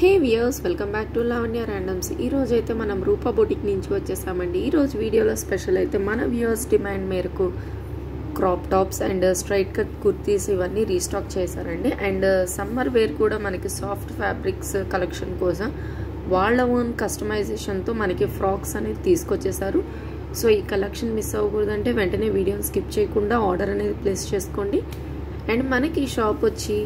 Hey viewers, welcome back to Lavanya randoms. ఈ రోజు అయితే మనం రూపా బొటిక్ నుంచి వచ్చేసామండి. ఈ రోజు వీడియోలో స్పెషల్ అయితే మన వ్యూయర్స్ డిమాండ్ మేరకు crop tops and straight cut kurtis ఇవన్నీ రీస్టాక్ చేశారండి. అండ్ సమ్మర్ వేర్ కూడా మనకి సాఫ్ట్ ఫ్యాబ్రిక్స్ కలెక్షన్ కోసం వాళ్ళ ఓన్ కస్టమైజేషన్తో మనకి ఫ్రాక్స్ అనేది తీసుకొచ్చేసారు. సో ఈ కలెక్షన్ మిస్ అవ్వకూడదంటే వెంటనే వీడియోని స్కిప్ చేయకుండా ఆర్డర్ అనేది ప్లేస్ చేసుకోండి. అండ్ మనకి ఈ షాప్ వచ్చి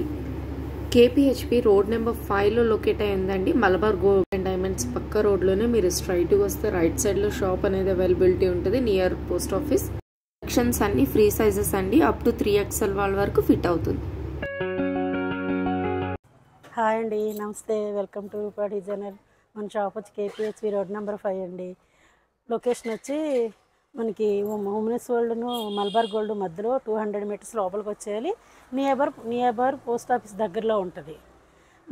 KPHP రోడ్ నెంబర్ 5లో లొకేట్ అయ్యిందండి. మలబార్ గోల్డ్ అండ్ డైమండ్స్ పక్క రోడ్లోనే మీరు స్ట్రైట్గా వస్తే రైట్ సైడ్లో షాప్ అనేది అవైలబిలిటీ ఉంటుంది నియర్ పోస్ట్ ఆఫీస్. కలెక్షన్స్ అన్ని ఫ్రీ సైజెస్ అండి, అప్ టు 3XL వాళ్ళ వరకు ఫిట్ అవుతుంది. హాయ్ అండి, నమస్తే, వెల్కమ్ టు రూపా డిజైనర్. మన షాప్ వచ్చి KPHP రోడ్ నెంబర్ 5 అండి. లొకేషన్ వచ్చి మనకి ఉమెన్స్ వరల్డ్ను మలబార్ గోల్డ్ మధ్యలో 200 మీటర్స్ లోపలికి వచ్చేయాలి. నియర్ పోస్ట్ ఆఫీస్ దగ్గరలో ఉంటుంది.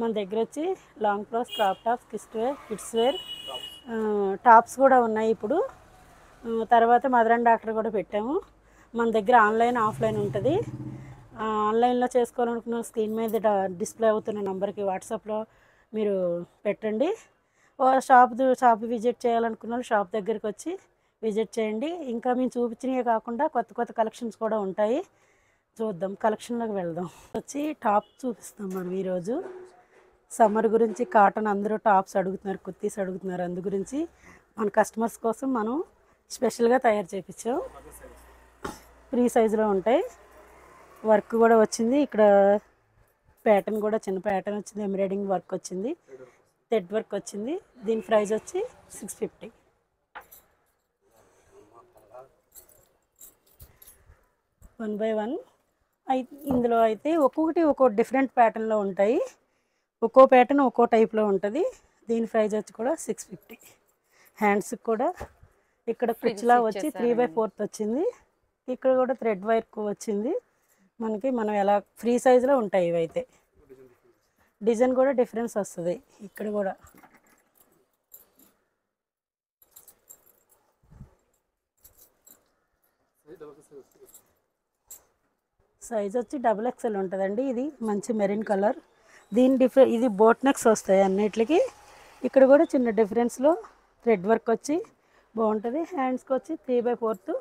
మన దగ్గర వచ్చి long frocks, crop tops, kids wear tops కూడా ఉన్నాయి. ఇప్పుడు తర్వాత మదర్ అండ్ డాక్టర్ కూడా పెట్టాము. మన దగ్గర ఆన్లైన్ ఆఫ్లైన్ ఉంటుంది. ఆన్లైన్లో చేసుకోవాలనుకున్న స్క్రీన్ మీద డిస్ప్లే అవుతున్న నెంబర్కి వాట్సాప్లో మీరు పెట్టండి. షాప్ విజిట్ చేయాలనుకున్న షాప్ దగ్గరికి వచ్చి విజిట్ చేయండి. ఇంకా మేము చూపించినవే కాకుండా కొత్త కలెక్షన్స్ కూడా ఉంటాయి. చూద్దాం, కలెక్షన్లోకి వెళ్దాం. వచ్చి టాప్ చూపిస్తాం మనం ఈరోజు. సమ్మర్ గురించి కాటన్ అందరూ టాప్స్ అడుగుతున్నారు, కుర్తీస్ అడుగుతున్నారు. అందు గురించి మన కస్టమర్స్ కోసం మనం స్పెషల్గా తయారు చేయించాం. ఫ్రీ సైజులో ఉంటాయి. వర్క్ కూడా వచ్చింది. ఇక్కడ ప్యాటర్న్ కూడా చిన్న ప్యాటర్న్ వచ్చింది. ఎంబ్రాయిడింగ్ వర్క్ వచ్చింది, థ్రెడ్ వర్క్ వచ్చింది. దీని ప్రైస్ వచ్చి 650. 1 by 1 ఇందులో అయితే ఒక్కొక్క డిఫరెంట్ ప్యాటర్న్లో ఉంటాయి. ఒక్కో ప్యాటర్న్ ఒక్కో టైప్లో ఉంటుంది. దీని ప్రైస్ వచ్చి కూడా 650. హ్యాండ్స్కి కూడా ఇక్కడ కుచ్చులా వచ్చి 3/4 వచ్చింది. ఇక్కడ కూడా థ్రెడ్ వర్క్ వచ్చింది. మనం ఎలా ఫ్రీ సైజులో ఉంటాయి. ఇవైతే డిజైన్ కూడా డిఫరెన్స్ వస్తుంది. ఇక్కడ కూడా సైజ్ వచ్చి XXL ఉంటుందండి. ఇది మంచి మెరీన్ కలర్. ఇది బోట్ నెక్స్ వస్తాయి అన్నిటికి. ఇక్కడ కూడా చిన్న డిఫరెన్స్లో థ్రెడ్ వర్క్ వచ్చి బాగుంటుంది. హ్యాండ్స్కి వచ్చి 3/4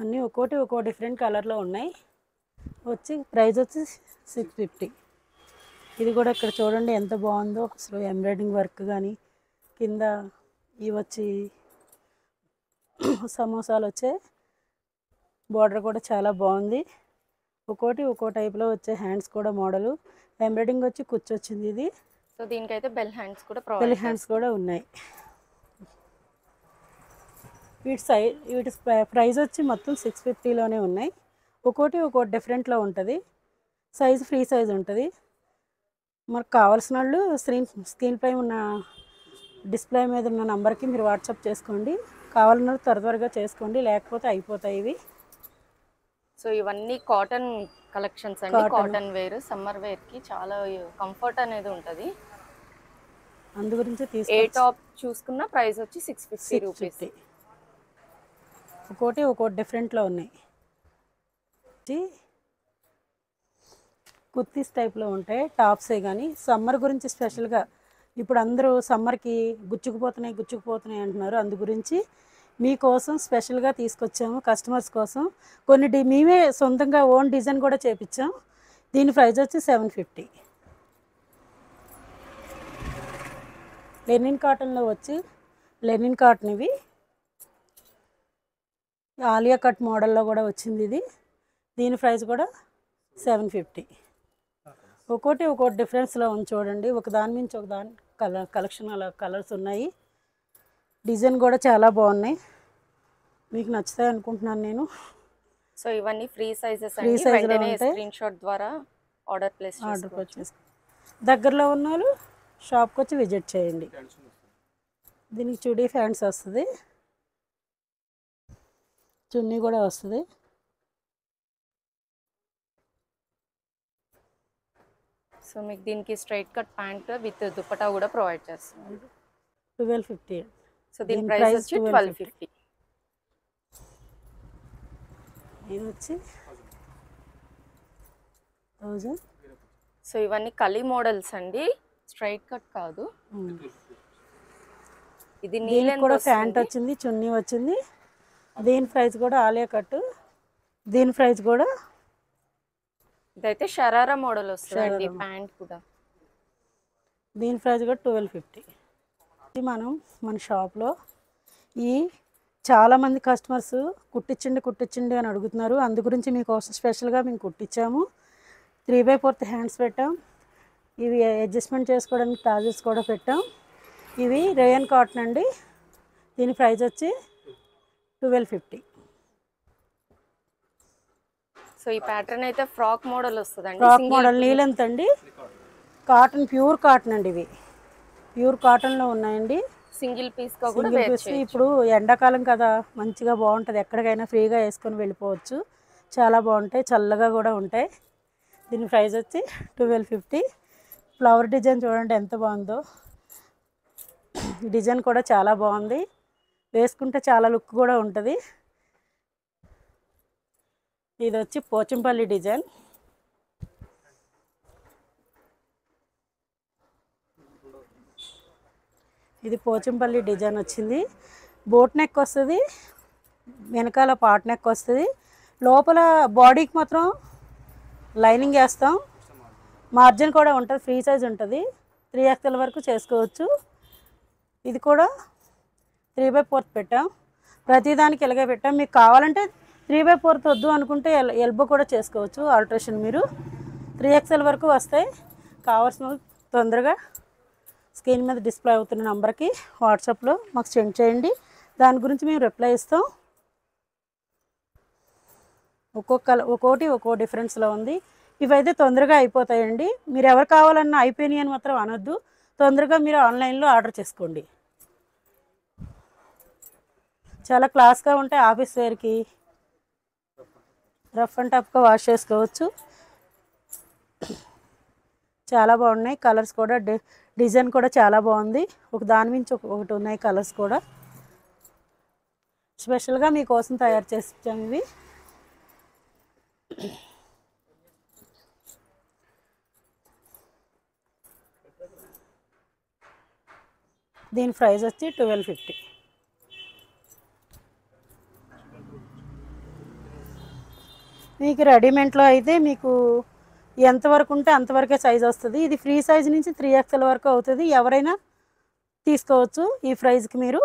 అన్నీ ఒక్కో డిఫరెంట్ కలర్లో ఉన్నాయి. ప్రైస్ వచ్చి 650. ఇది కూడా ఇక్కడ చూడండి ఎంత బాగుందో. అసలు ఎంబ్రాయిడింగ్ వర్క్ కానీ కింద ఇవి వచ్చి సమోసాలు వచ్చే బార్డర్ కూడా చాలా బాగుంది. ఒక్కో టైప్లో వచ్చే హ్యాండ్స్ కూడా మోడలు. ఎంబ్రాయిడింగ్ వచ్చి కుచ్చు వచ్చింది. ఇది సో దీనికైతే బెల్ హ్యాండ్స్ కూడా ఉన్నాయి. వీటి ప్రైస్ వచ్చి మొత్తం 650లోనే ఉన్నాయి. ఒక్కో డిఫరెంట్లో ఉంటుంది. సైజు ఫ్రీ సైజ్ ఉంటుంది. మనకు కావాల్సిన వాళ్ళు స్క్రీన్ పై ఉన్న డిస్ప్లే మీద ఉన్న నెంబర్కి మీరు వాట్సాప్ చేసుకోండి. కావాలన్న త్వరగా చేసుకోండి, లేకపోతే అయిపోతాయి ఇవి. సో ఇవన్నీ కాటన్ కలెక్షన్స్ అండి. కాటన్ వేర్ సమ్మర్ వేర్ కి చాలా కంఫర్ట్ అనేది ఉంటుంది. అందు గురించి ఏ టాప్ చూసుకున్న ప్రైస్ వచ్చి 650 రూపీస్. ఒక్కోటి డిఫరెంట్లో ఉన్నాయి. కుర్తీస్ టైప్లో ఉంటాయి టాప్సే. కానీ సమ్మర్ గురించి స్పెషల్గా ఇప్పుడు అందరూ సమ్మర్కి గుచ్చుకుపోతున్నాయి అంటున్నారు. అందు గురించి మీకోసం స్పెషల్గా తీసుకొచ్చాము కస్టమర్స్ కోసం. మేమే సొంతంగా ఓన్ డిజైన్ కూడా చేపించాం. దీని ప్రైస్ వచ్చి 750. లెనిన్ కాటన్లో వచ్చి లెనిన్ కాటన్ ఇవి ఆలియా కట్ మోడల్లో కూడా వచ్చింది ఇది. దీని ప్రైస్ కూడా 750. ఒక్కోటి డిఫరెన్స్లో ఉంది చూడండి. ఒకదాని మించి ఒకదాని కలెక్షన్ అలా కలర్స్ ఉన్నాయి. డిజైన్ కూడా చాలా బాగున్నాయి. మీకు నచ్చుతాయి అనుకుంటున్నాను నేను. సో ఇవన్నీ ఫ్రీ సైజెస్ అండి. వెంటనే స్క్రీన్ షాట్ ద్వారా ఆర్డర్ ప్లేస్ చేసుకోవచ్చు. దగ్గరలో ఉన్న వాళ్ళు షాప్కి వచ్చి విజిట్ చేయండి. దీనికి చుడీ ఫ్యాంట్స్ వస్తుంది, చున్నీ కూడా వస్తుంది. సో మీకు దీనికి straight cut pant with dupatta కూడా ప్రొవైడ్ చేస్తున్నాం. 1250. సో దీని ప్రైస్ వచ్చి 1250. ఇది వచ్చి 1000. సో ఇవన్నీ కలీ మోడల్స్ అండి, స్ట్రైట్ కట్ కాదు. ఇది దీనికి కూడా ప్యాంట్ వచ్చింది, చున్నీ వచ్చింది. దీని ప్రైస్ కూడా ఆలియా కట్. దీని ప్రైస్ కూడా ఇదైతే షరారా మోడల్ వస్తుందండి, ప్యాంట్ కూడా. దీని ప్రైస్ కూడా 1250. ఇది మన షాప్లో ఈ చాలామంది కస్టమర్స్ కుట్టించండి అని అడుగుతున్నారు. అందు గురించి మీకోసం స్పెషల్గా మేము కుట్టించాము. 3/4 హ్యాండ్స్ పెట్టాం. ఇవి అడ్జస్ట్మెంట్ చేసుకోవడానికి టాజెస్ కూడా పెట్టాం. ఇవి రేయన్ కాటన్ అండి. దీని ప్రైస్ వచ్చి 1250. సో ఈ ప్యాటర్న్ అయితే ఫ్రాక్ మోడల్ వస్తుందండి. ఫ్రాక్ మోడల్ నీలెంత్ అండి, కాటన్, ప్యూర్ కాటన్ అండి. ఇవి ప్యూర్ కాటన్లో ఉన్నాయండి. సింగిల్ పీస్గా కూడా పీస్. ఇప్పుడు ఎండాకాలం కదా, మంచిగా బాగుంటుంది. ఎక్కడికైనా ఫ్రీగా వేసుకొని వెళ్ళిపోవచ్చు. చాలా బాగుంటాయి, చల్లగా కూడా ఉంటాయి. దీని ప్రైస్ వచ్చి 1250. ఫ్లవర్ డిజైన్ చూడండి ఎంత బాగుందో. డిజైన్ కూడా చాలా బాగుంది, వేసుకుంటే చాలా లుక్ కూడా ఉంటుంది. ఇది వచ్చి పోచంపల్లి డిజైన్. ఇది పోచంపల్లి డిజైన్ వచ్చింది. బోట్ నెక్ వస్తుంది, వెనకాల పాట్ నెక్ వస్తుంది. లోపల బాడీకి మాత్రం లైనింగ్ వేస్తాం. మార్జిన్ కూడా ఉంటుంది, ఫ్రీ సైజ్ ఉంటుంది. 3XL వరకు చేసుకోవచ్చు. ఇది కూడా 3/4 పెట్టాం. ప్రతిదానికి ఇలాగే పెట్టాం. మీకు కావాలంటే 3/4 వద్దు అనుకుంటే ఎల్బో కూడా చేసుకోవచ్చు ఆల్ట్రేషన్. మీరు 3XL వరకు వస్తాయి. కావాల్సిన తొందరగా స్క్రీన్ మీద డిస్ప్లే అవుతున్న నెంబర్కి వాట్సాప్లో మాకు సెండ్ చేయండి. దాని గురించి మేము రిప్లై ఇస్తాం. ఒక్కోటి ఒక్కో డిఫరెన్స్లో ఉంది. ఇవైతే తొందరగా అయిపోతాయండి. మీరు ఎవరు కావాలన్నా అయిపోయినాయి అని మాత్రం అనొద్దు. తొందరగా మీరు ఆన్లైన్లో ఆర్డర్ చేసుకోండి. చాలా క్లాస్గా ఉంటాయి. ఆఫీస్ వేర్కి రఫ్ అండ్ టఫ్గా వాష్ చేసుకోవచ్చు. చాలా బాగున్నాయి. కలర్స్ కూడా డిజైన్ కూడా చాలా బాగుంది. ఒక దాని మించి ఒకటి ఉన్నాయి కలర్స్ కూడా. స్పెషల్గా మీకోసం తయారు చేస్తాం ఇవి. దీని ప్రైస్ వచ్చి 1250. మీకు రెడీమేడ్లో అయితే మీకు ఎంతవరకు ఉంటే అంతవరకే సైజ్ వస్తుంది. ఇది ఫ్రీ సైజ్ నుంచి 3XL వరకు అవుతుంది. ఎవరైనా తీసుకోవచ్చు ఈ ప్రైస్కి. మీరు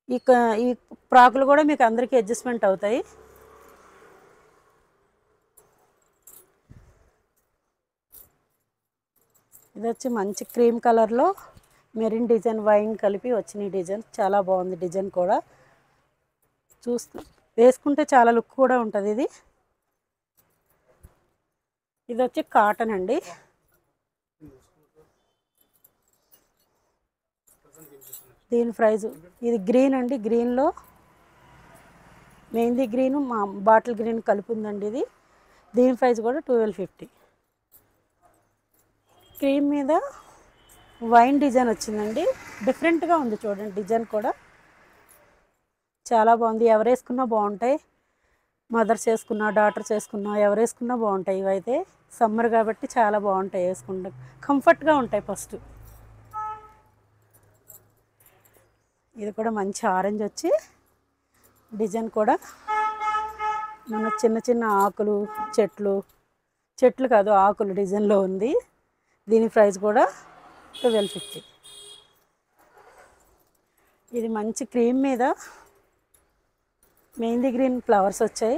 ఈ ఫ్రాకులు కూడా మీకు అందరికీ అడ్జస్ట్మెంట్ అవుతాయి. ఇది వచ్చి మంచి క్రీమ్ కలర్లో మెరిన్ డిజైన్, వైన్ కలిపి వచ్చిన డిజైన్. చాలా బాగుంది డిజైన్ కూడా. వేసుకుంటే చాలా లుక్ కూడా ఉంటుంది. ఇది వచ్చి కాటన్ అండి. దీని ప్రైజు ఇది గ్రీన్ అండి. గ్రీన్లో మెహందీ గ్రీను బాటిల్ గ్రీన్ కలిపి ఉందండి. దీని ప్రైస్ కూడా 1250. క్రీమ్ మీద వైన్ డిజైన్ వచ్చిందండి. డిఫరెంట్గా ఉంది చూడండి. డిజైన్ కూడా చాలా బాగుంది. ఎవరు వేసుకున్నా బాగుంటాయి. మదర్స్ వేసుకున్నా, డాటర్స్ వేసుకున్నా, ఎవరు వేసుకున్నా బాగుంటాయి. ఇవైతే సమ్మర్ కాబట్టి చాలా బాగుంటాయి, వేసుకుంటా కంఫర్ట్గా ఉంటాయి. ఫస్ట్ ఇది కూడా మంచి ఆరెంజ్ వచ్చి డిజైన్ కూడా మన చిన్న చిన్న ఆకులు, చెట్లు కాదు ఆకులు డిజైన్లో ఉంది. దీని ప్రైస్ కూడా 1250. ఇది మంచి క్రీమ్ మీద మెహందీ గ్రీన్ ఫ్లవర్స్ వచ్చాయి.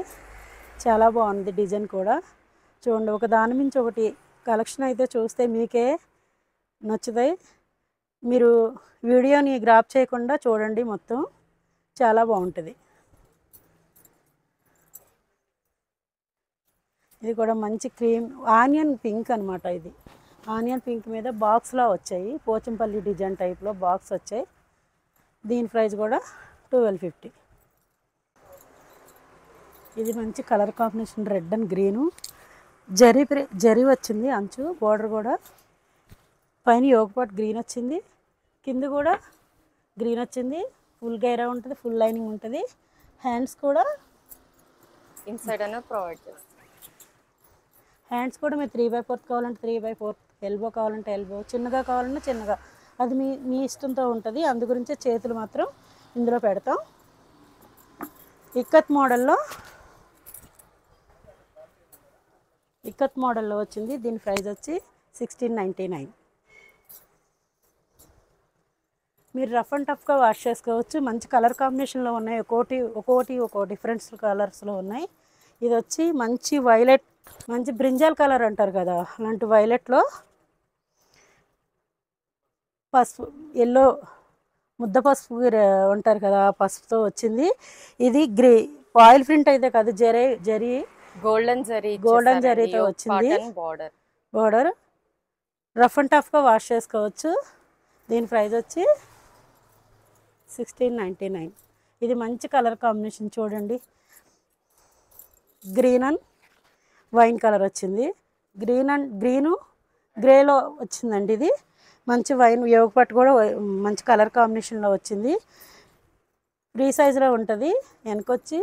చాలా బాగుంది డిజైన్ కూడా. చూడండి, ఒక దాని మించి ఒకటి కలెక్షన్ అయితే చూస్తే మీకే నచ్చుతాయి. మీరు వీడియోని గ్రాప్ చేయకుండా చూడండి, మొత్తం చాలా బాగుంటుంది. ఇది కూడా మంచి క్రీమ్ ఆనియన్ పింక్ అనమాట. ఇది ఆనియన్ పింక్ మీద బాక్స్లా వచ్చాయి. పోచంపల్లి డిజైన్ టైప్లో బాక్స్ వచ్చాయి. దీని ప్రైస్ కూడా 1250. ఇది మంచి colour combination, red and green. Zari వచ్చింది అంచు, బోర్డర్ కూడా. పైన యోగపాట్ గ్రీన్ వచ్చింది, కింద కూడా గ్రీన్ వచ్చింది. ఫుల్ గైరా ఉంటుంది, ఫుల్ లైనింగ్ ఉంటుంది. హ్యాండ్స్ కూడా ఇన్సైడ్ అనేది ప్రొవైడ్ చేస్తాం. హ్యాండ్స్ కూడా మీరు 3/4 కావాలంటే 3/4, ఎల్బో కావాలంటే ఎల్బో, చిన్నగా కావాలంటే చిన్నగా, అది మీ మీ ఇష్టంతో ఉంటుంది. అందు గురించే చేతులు మాత్రం ఇందులో పెడతాం. ఇక్కత్ మోడల్లో వచ్చింది. దీని ప్రైస్ వచ్చి 1699. మీరు రఫ్ అండ్ టఫ్గా వాష్ చేసుకోవచ్చు. మంచి కలర్ కాంబినేషన్లో ఉన్నాయి. ఒక్కో డిఫరెంట్ కలర్స్లో ఉన్నాయి. ఇది వచ్చి మంచి వైలెట్, మంచి బ్రింజాల్ కలర్ అంటారు కదా, అలాంటి వైలెట్లో పసుపు, ఎల్లో ముద్ద పసుపు అంటారు కదా, పసుపుతో వచ్చింది. ఇది ఆయిల్ ప్రింట్ అయితే కాదు, జరీ గోల్డెన్ జరీతో వచ్చింది. బోర్డర్ రఫ్ అండ్ టఫ్గా వాష్ చేసుకోవచ్చు. దీని ప్రైస్ వచ్చి 1699. ఇది మంచి కలర్ కాంబినేషన్ చూడండి. గ్రీన్ అండ్ వైన్ కలర్ వచ్చింది. గ్రీను గ్రేలో వచ్చిందండి. ఇది మంచి వైన్ యోగపట్టు కూడా మంచి కలర్ కాంబినేషన్లో వచ్చింది. ఫ్రీ సైజులో ఉంటుంది. వెనకొచ్చి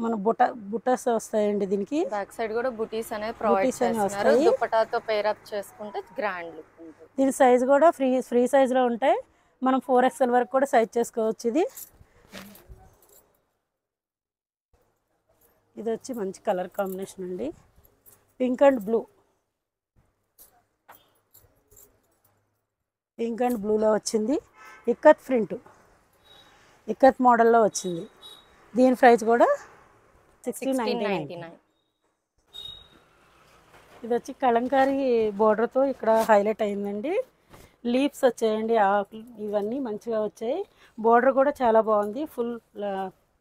మన బుటాస్ వస్తాయండి. దీనికి బ్యాక్ సైడ్ కూడా బుటీస్ అనేవి ప్రొవైడ్ చేస్తున్నారు. దుపట్టాతో పేర్ అప్ చేసుకుంటే గ్రాండ్ లుక్ ఉంటుంది. దీని సైజ్ కూడా ఫ్రీ సైజులో ఉంటాయి. మనం 4XL వరకు కూడా సైజ్ చేసుకోవచ్చు. ఇది వచ్చి మంచి కలర్ కాంబినేషన్ అండి. పింక్ అండ్ బ్లూలో వచ్చింది. ఇక్కత్ మోడల్లో వచ్చింది. దీని ప్రైస్ కూడా 1699. ఇది వచ్చి కలంకారీ బోర్డర్తో ఇక్కడ హైలైట్ అయిందండి. లీవ్స్ వచ్చాయండి, ఆకులు ఇవన్నీ మంచిగా వచ్చాయి. బోర్డర్ కూడా చాలా బాగుంది. ఫుల్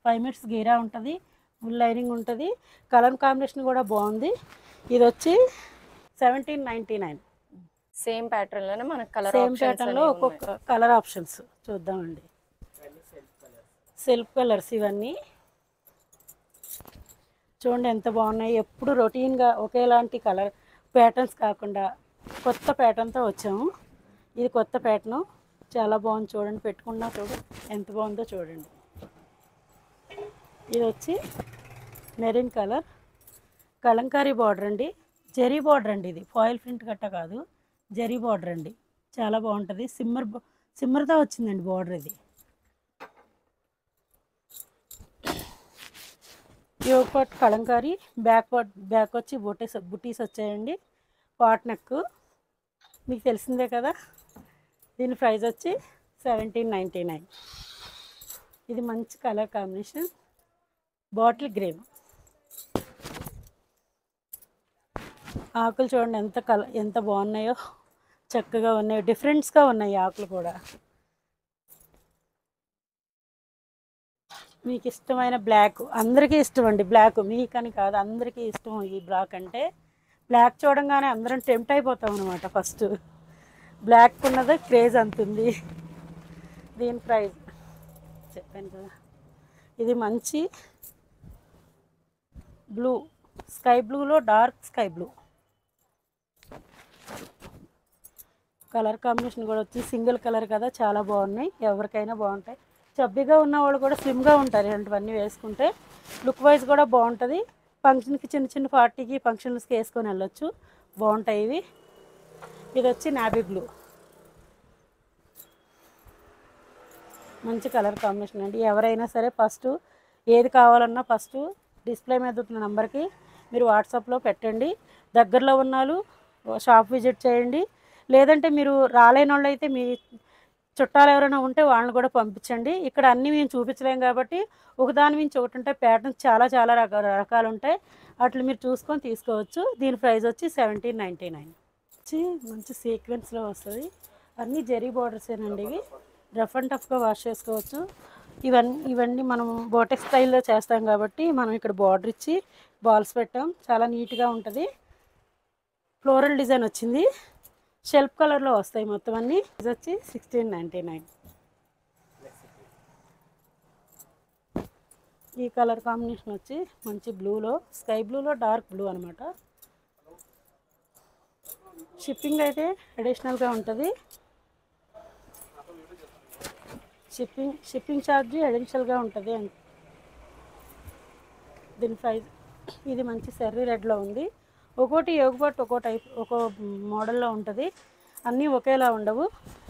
5 మీటర్స్ గీరా ఉంటుంది. ఫుల్ లైనింగ్ ఉంటుంది. కలర్ కాంబినేషన్ కూడా బాగుంది. ఇది వచ్చి 1799. సేమ్ ప్యాటర్న్ లోనే మనకు ప్యాటర్న్లో ఒక్కొక్క కలర్ ఆప్షన్స్ చూద్దామండి. సెల్ఫ్ కలర్స్ ఇవన్నీ చూడండి ఎంత బాగున్నాయి. ఎప్పుడు రొటీన్గా ఒకేలాంటి కలర్ ప్యాటర్న్స్ కాకుండా కొత్త ప్యాటర్న్తో వచ్చాము. ఇది కొత్త ప్యాటర్న్, చాలా బాగుంది. చూడండి, పెట్టుకున్నా ఎంత బాగుందో చూడండి. ఇది వచ్చి మెరూన్ కలర్ కలంకారీ బార్డర్ అండి. జరీ బార్డర్ అండి. ఇది ఫాయిల్ ప్రింట్ గట్ట కాదు, జరీ బార్డర్ అండి. చాలా బాగుంటుంది. సిమ్మర్తో వచ్చిందండి బార్డర్. ఇది యోగపాట్ కలంకారీ. బ్యాక్ వచ్చి బుటీస్ వచ్చాయండి. పాట్ నెక్ మీకు తెలిసిందే కదా. దీని ప్రైస్ వచ్చి 1799. ఇది మంచి కలర్ కాంబినేషన్, బాటిల్ గ్రీన్. ఆకులు చూడండి ఎంత బాగున్నాయో, చక్కగా ఉన్నాయి. డిఫరెంట్స్గా ఉన్నాయి ఆకులు కూడా. మీకు ఇష్టమైన బ్లాక్, అందరికీ ఇష్టం అండి బ్లాక్. మీకని కాదు, అందరికీ ఇష్టం ఈ బ్లాక్ అంటే. బ్లాక్ చూడంగానే అందరం టెంప్ట్ అయిపోతాం అనమాట. ఫస్ట్ బ్లాక్ ఉన్నది క్రేజ్ అంతుంది. దీని ప్రైస్ చెప్పాను కదా. ఇది మంచి బ్లూ, స్కై బ్లూలో dark sky blue colour combination కూడా వచ్చి సింగిల్ కలర్ కదా, చాలా బాగున్నాయి. ఎవరికైనా బాగుంటాయి. చబ్బీగా ఉన్న వాళ్ళు కూడా స్లిమ్గా ఉంటారు ఇలాంటివన్నీ వేసుకుంటే. లుక్ వైజ్ కూడా బాగుంటుంది. ఫంక్షన్కి చిన్న పార్టీకి ఫంక్షన్స్కి వేసుకొని వెళ్ళొచ్చు, బాగుంటాయి ఇవి. ఇది వచ్చి నావీ బ్లూ, మంచి కలర్ కాంబినేషన్ అండి. ఎవరైనా సరే ఫస్ట్ ఏది కావాలన్నా ఫస్ట్ డిస్ప్లే మీద ఉన్న నెంబర్కి మీరు వాట్సాప్లో పెట్టండి. దగ్గరలో ఉన్నాళ్ళు షాప్ విజిట్ చేయండి. లేదంటే మీరు రాలేని వాళ్ళు అయితే మీ చుట్టాలు ఎవరైనా ఉంటే వాళ్ళని కూడా పంపించండి. ఇక్కడ అన్నీ మేము చూపించలేం కాబట్టి ఒకదాని నుంచి ఒకటి ఉంటాయి. ప్యాటర్న్స్ చాలా రకాలు ఉంటాయి. అట్లా మీరు చూసుకొని తీసుకోవచ్చు. దీని ప్రైస్ వచ్చి 1799. వచ్చి మంచి సీక్వెన్స్లో వస్తుంది. అన్నీ జరీ బార్డర్సేనండి. ఇవి రఫ్ అండ్ టఫ్గా వాష్ చేసుకోవచ్చు. ఇవన్నీ మనం బోటెక్స్ స్టైల్లో చేస్తాం కాబట్టి మనం ఇక్కడ బార్డర్ ఇచ్చి బాల్స్ పెట్టాం. చాలా నీట్గా ఉంటుంది. ఫ్లోరల్ డిజైన్ వచ్చింది. షెల్ఫ్ కలర్లో వస్తాయి మొత్తం అన్నీ. ఇది వచ్చి 1699. ఈ కలర్ కాంబినేషన్ వచ్చి మంచి బ్లూలో, స్కై బ్లూలో డార్క్ బ్లూ అనమాట. షిప్పింగ్ అయితే అడిషనల్గా ఉంటుంది. షిప్పింగ్ ఛార్జ్ అడిషనల్గా ఉంటుంది. దీని ప్రైస్ ఇది మంచి సెర్రీ రెడ్లో ఉంది. ఒక్కోటి యోగ పాట్ ఒక్కో టైప్ ఒక్కో మోడల్లో ఉంటుంది, అన్నీ ఒకేలా ఉండవు.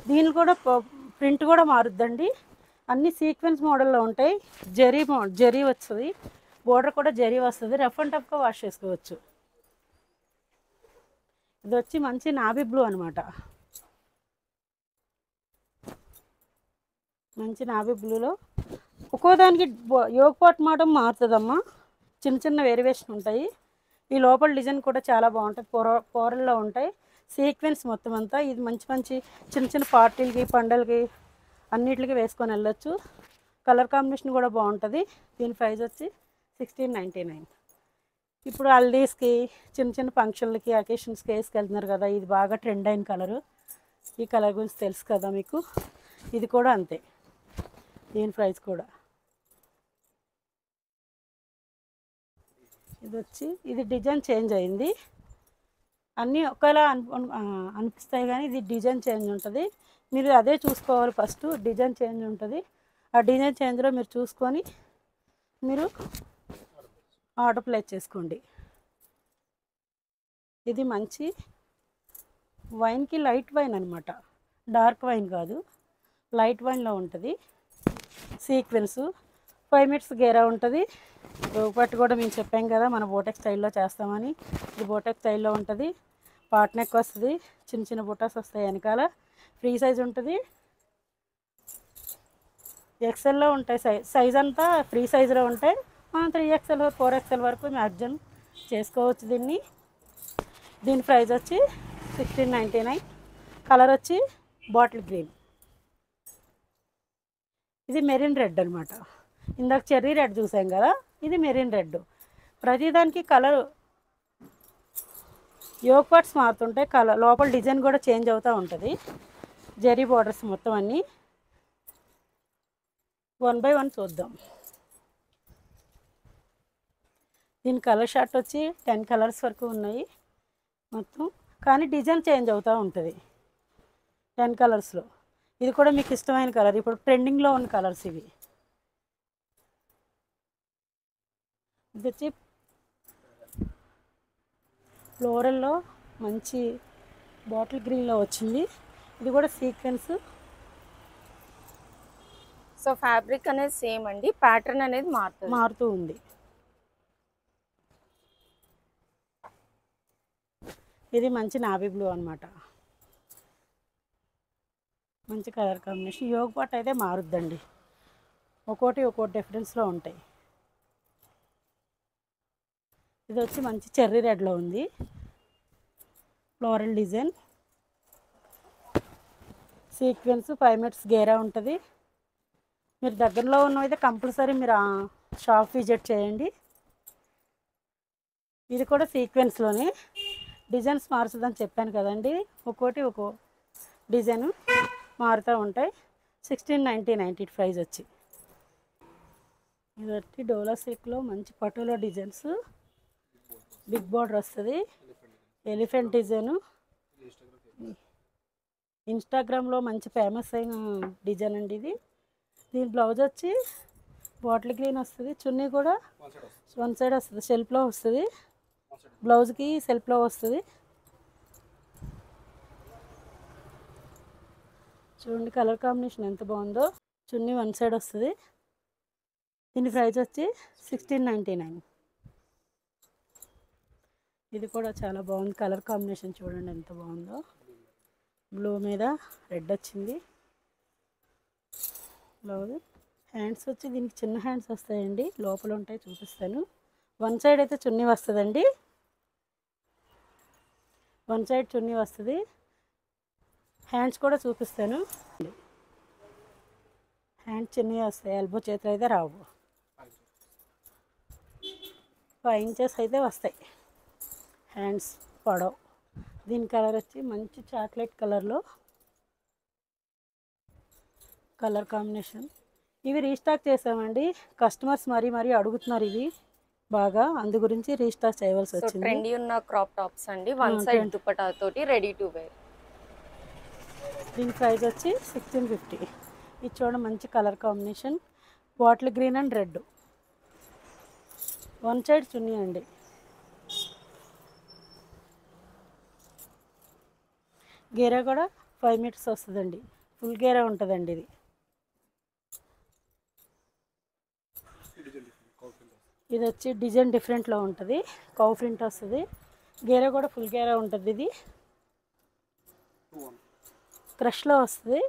దీని కూడా ప్రింట్ కూడా మారుద్దండి. అన్ని సీక్వెన్స్ మోడల్లో ఉంటాయి. జరీ వస్తుంది, బోర్డర్ కూడా జరీ వస్తుంది. రఫ్ అండ్ టఫ్గా వాష్ చేసుకోవచ్చు. ఇది వచ్చి మంచి నావీ బ్లూ అనమాట. మంచి నావీ బ్లూలో ఒక్కో దానికి యోగ పాట్ మాత్రం మారుతుందమ్మా. చిన్న చిన్న వేరియేషన్ ఉంటాయి. ఈ లోపల డిజైన్ కూడా చాలా బాగుంటుంది. పోరల్లో ఉంటాయి సీక్వెన్స్ మొత్తం అంతా. ఇది మంచి మంచి చిన్న చిన్న పార్టీలకి పండలకి అన్నిటికి వేసుకొని వెళ్ళొచ్చు. కలర్ కాంబినేషన్ కూడా బాగుంటుంది. దీని ప్రైస్ వచ్చి 1699. ఇప్పుడు హల్దీస్కి చిన్న చిన్న ఫంక్షన్లకి అకేషన్స్కి వేసుకెళ్తున్నారు కదా, ఇది బాగా ట్రెండ్ అయిన కలరు. ఈ కలర్ గురించి తెలుసు కదా మీకు. ఇది కూడా అంతే, దీని ప్రైస్ కూడా. ఇది డిజైన్ చేంజ్ అయింది. అన్నీ ఒకేలా అనిపిస్తాయి కానీ ఇది డిజైన్ చేంజ్ ఉంటుంది. మీరు అదే చూసుకోవాలి. ఫస్ట్ డిజైన్ చేంజ్ ఉంటుంది. ఆ డిజైన్ చేంజ్లో మీరు చూసుకొని మీరు ఆర్డర్ ప్లేస్ చేసుకోండి. ఇది మంచి వైన్కి లైట్ వైన్ అనమాట, డార్క్ వైన్ కాదు, లైట్ వైన్లో ఉంటుంది. సీక్వెన్స్ 5 మీటర్స్ గేరా ఉంటుంది. పట్టు కూడా మేము చెప్పాం కదా మన బోటెక్ స్టైల్లో చేస్తామని. ఇది బోటెక్ స్టైల్లో ఉంటుంది. పాట్ నెక్ వస్తుంది, చిన్న చిన్న బుటాస్ వస్తాయి వెనకాల. ఫ్రీ సైజ్ ఉంటుంది. ఎక్సెల్లో ఉంటాయి. సైజ్ అంతా ఫ్రీ సైజులో ఉంటాయి. మనం 3XL 4XL వరకు మ్యాక్సిమం చేసుకోవచ్చు దీన్ని. దీని ప్రైస్ వచ్చి 1699. కలర్ వచ్చి బాటిల్ గ్రీన్. ఇది మెరిన్ రెడ్ అనమాట. ఇందాక చెర్రీ రెడ్ చూసాం కదా, ఇది మెరిన్ రెడ్. ప్రతిదానికి కలర్ యోగ్ పార్ట్స్ మారుతుంటాయి. కలర్ లోపల డిజైన్ కూడా చేంజ్ అవుతూ ఉంటుంది. జరీ బార్డర్స్ మొత్తం అన్నీ 1 by 1 చూద్దాం. దీని కలర్ షార్ట్ వచ్చి 10 కలర్స్ వరకు ఉన్నాయి మొత్తం, కానీ డిజైన్ చేంజ్ అవుతూ ఉంటుంది 10 కలర్స్లో. ఇది కూడా మీకు ఇష్టమైన కలర్, ఇప్పుడు ట్రెండింగ్లో ఉన్న కలర్స్ ఇవి. ఇది వచ్చి ఫ్లోరల్లో మంచి బాటిల్ గ్రీన్లో వచ్చింది. ఇది కూడా సీక్వెన్స్. సో ఫ్యాబ్రిక్ అనేది సేమ్ అండి, ప్యాటర్న్ అనేది మారుతూ ఉంది. ఇది మంచి నావీ బ్లూ అనమాట. మంచి కలర్ కాంబినేషన్. యోగ పాట్ అయితే మారుద్దండి, ఒక్కోటి డిఫరెన్స్లో ఉంటాయి. ఇది వచ్చి మంచి చెర్రీ రెడ్లో ఉంది, ఫ్లోరల్ డిజైన్. సీక్వెన్స్ 5 మీటర్స్ గేరా ఉంటుంది. మీరు దగ్గరలో ఉన్నవైతే కంపల్సరీ మీరు షాప్ విజిట్ చేయండి. ఇది కూడా సీక్వెన్స్లోనే డిజైన్స్ మారుతుందని చెప్పాను కదండి. ఒక్కో డిజైన్ మారుతూ ఉంటాయి. 1699 ప్రైస్ వచ్చి. ఇది వచ్చి డోలా సిల్క్లో మంచి పటోలా డిజైన్స్, బిగ్ బార్డర్ వస్తుంది, ఎలిఫెంట్ డిజైను. ఇన్స్టాగ్రామ్లో మంచి ఫేమస్ అయిన డిజైన్ అండి ఇది. దీని బ్లౌజ్ వచ్చి బాటిల్ గ్రీన్ వస్తుంది. చున్నీ కూడా 1 సైడ్ వస్తుంది, సెల్ఫ్లో వస్తుంది. బ్లౌజ్కి సెల్ఫ్లో వస్తుంది. చూడండి కలర్ కాంబినేషన్ ఎంత బాగుందో. చున్నీ 1 సైడ్ వస్తుంది. దీని ప్రైస్ వచ్చి 1699. ఇది కూడా చాలా బాగుంది. కలర్ కాంబినేషన్ చూడండి ఎంత బాగుందో. బ్లూ మీద రెడ్ వచ్చింది బ్లౌజ్. హ్యాండ్స్ వచ్చి దీనికి చిన్న హ్యాండ్స్ వస్తాయండి, లోపల ఉంటాయి, చూపిస్తాను. 1 సైడ్ అయితే చున్నీ వస్తుందండి, 1 సైడ్ చున్నీ వస్తుంది. హ్యాండ్స్ కూడా చూపిస్తాను. హ్యాండ్స్ చిన్నవి వస్తాయి, ఎల్బో చేతులు అయితే రావు. 5 ఇంచెస్ అయితే వస్తాయి హ్యాండ్స్ పొడవు. దీని కలర్ వచ్చి మంచి చాక్లెట్ కలర్లో కలర్ కాంబినేషన్. ఇవి రీస్టాక్ చేసామండి, కస్టమర్స్ మరీ అడుగుతున్నారు ఇవి బాగా, అందు గురించి రీస్టాక్ చేయవలసి వచ్చింది. ట్రెండీ ఉన్న క్రాప్ టాప్స్ అండి, 1 సైడ్ దుపట్టా తోటి రెడీ టు వేర్. దీని ప్రైస్ వచ్చి 1650. ఇది చూడండి మంచి colour combination, bottle green and red. 1 side chunni అండి. గేరా కూడా 5 మీటర్స్ వస్తుందండి, ఫుల్ గేరా ఉంటుందండి ఇది. ఇది వచ్చి డిజైన్ డిఫరెంట్లో ఉంటుంది, కౌ ప్రింట్ వస్తుంది. గేరా కూడా ఫుల్ గేరా ఉంటుంది. ఇది క్రష్లో వస్తుంది.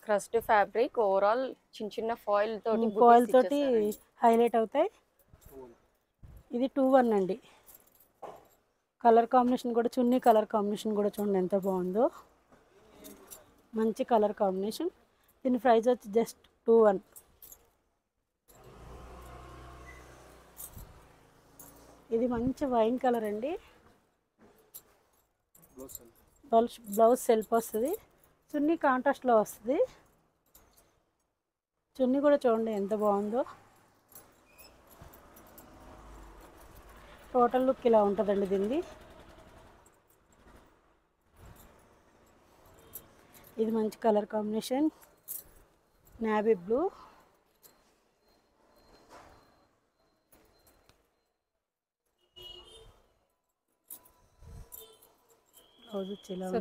క్రస్ట్ ఫ్యాబ్రిక్ ఓవరాల్ చిన్న చిన్న ఫాయిల్ తోటి హైలైట్ అవుతాయి. ఇది 2-1 అండి. కలర్ కాంబినేషన్ కూడా, చున్నీ కలర్ కాంబినేషన్ కూడా చూడండి ఎంత బాగుందో, మంచి కలర్ కాంబినేషన్. దీని ప్రైస్ వచ్చి జస్ట్ 2-1. ఇది మంచి వైన్ కలర్ అండి. బ్లౌజ్ సెల్ఫ్ వస్తుంది, చున్నీ కాంట్రాస్ట్లో వస్తుంది. చున్నీ కూడా చూడండి ఎంత బాగుందో. టోటల్ లుక్ ఇలా ఉంటుందండి దీనిది. ఇది మంచి colour combination, navy blue.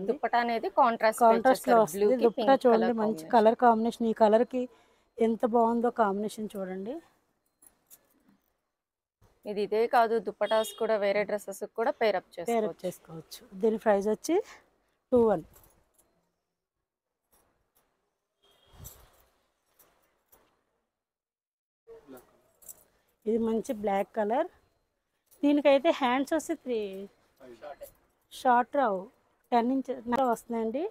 Dupatta అనేది కాంట్రాస్ట్ లో వస్తుంది. దుపట్టా చూడండి మంచి కలర్ కాంబినేషన్. ఈ కలర్ కి ఎంత బాగుందో కాంబినేషన్ చూడండి. ఇది ఇదే కాదు, దుపట్టాస్ కూడా వేరే డ్రెస్సెస్ కూడా పేరప్ చేసుకోవచ్చు. దీని ప్రైస్ వచ్చి 2-1. ఇది మంచి బ్లాక్ కలర్. దీనికైతే హ్యాండ్స్ వస్తే 3 షార్ట్ రావు, 10 ఇంచెస్ వస్తున్నాయండి.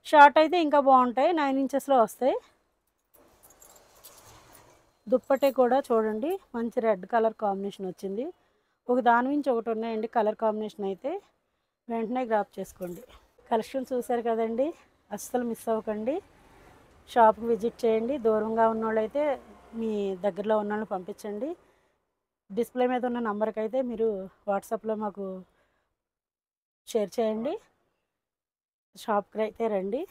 షార్ట్ అయితే ఇంకా బాగుంటాయి, 9 ఇంచెస్లో వస్తాయి. దుప్పటే కూడా చూడండి మంచి రెడ్ కలర్ కాంబినేషన్ వచ్చింది. ఒక దాని నుంచి ఒకటి ఉన్నాయండి కలర్ కాంబినేషన్ అయితే. వెంటనే గ్రాప్ చేసుకోండి. కలెక్షన్ చూసారు కదండి, అస్సలు మిస్ అవ్వకండి. షాప్కి విజిట్ చేయండి. దూరంగా ఉన్న వాళ్ళైతే మీ దగ్గరలో ఉన్న వాళ్ళని పంపించండి. డిస్ప్లే మీద ఉన్న నంబర్కి అయితే మీరు వాట్సాప్లో మాకు షేర్ చేయండి. షాప్కి అయితే రండి.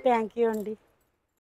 థ్యాంక్ యూ అండి.